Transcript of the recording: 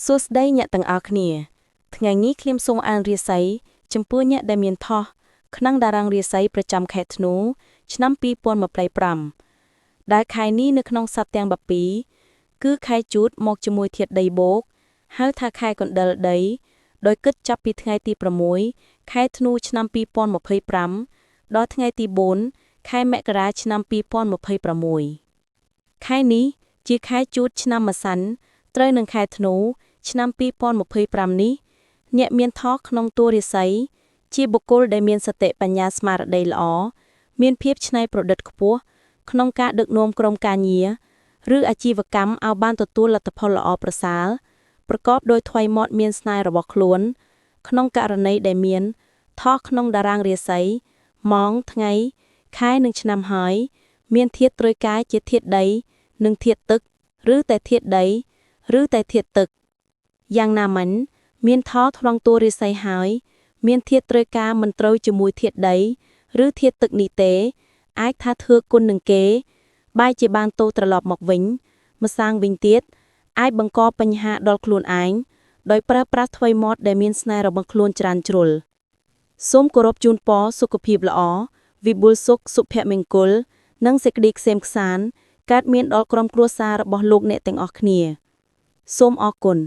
សួស្តីអ្នកទាំងអស់គ្នាថ្ងៃនេះខ្ញុំសូមអានរាសីចំពោះអ្នកដែលមានថោះក្នុងតារាងរាសីប្រចាំខែធ្នូឆ្នាំ2025ដែលខែនេះនៅក្នុងសប្តាហ៍ទាំង12គឺខែជូតមកជាមួយធាតុដីបូកហៅថាខែកណ្ដិលដីដោយគិតចាប់ពីថ្ងៃទី6ខែធ្នូឆ្នាំ2025ដល់ថ្ងៃទី4ខែមករាឆ្នាំ2026ខែនេះជាខែជូតឆ្នាំម្សាន់ត្រូវនឹងខែធ្នូឆ្នាំ2025នេះអ្នកមានថោះក្នុងតួរាសីជាបុគ្គលដែលមានសតិបញ្ញាស្មារតីល្អមានភាពច្នៃប្រឌិតខ្ពស់ក្នុងការដឹកនាំក្រុមការងារឬអាជីវកម្មឲ្យបានទទួលលទ្ធផលល្អប្រសើរប្រកបដោយថ្មីមាត់មានស្នេហ៍របស់ខ្លួនក្នុងករណីដែលមានថោះក្នុងតារាងរាសីម៉ោងថ្ងៃខែនិងឆ្នាំហើយមានធាតុត្រួយកាយជាធាតុដីនិងធាតុទឹកឬតែធាតុដីឬតែធាតុទឹកយ៉ាងណាមិញមានថោក្នុងតួរាសីហើយមានធាតុត្រូវការមិនត្រូវជាមួយធាតុដីឬធាតុទឹកនេះទេអាចថាធ្វើគុណនឹងគេបែរជាបានតោត្រឡប់មកវិញម្សាងវិញទៀតអាចបង្កបញ្ហាដល់ខ្លួនឯងដោយប្រើប្រាស់ថ្មីមាត់ដែលមានស្នេហ៍របស់ខ្លួនច្រើនជ្រុលសូមគោរពជូនពរសុខភាពល្អវិបុលសុខសុភមង្គលនិងសេចក្តីក្សេមក្សាន្តកើតមានដល់ក្រុមគ្រួសាររបស់លោកអ្នកទាំងអស់គ្នាសូមអរគុណ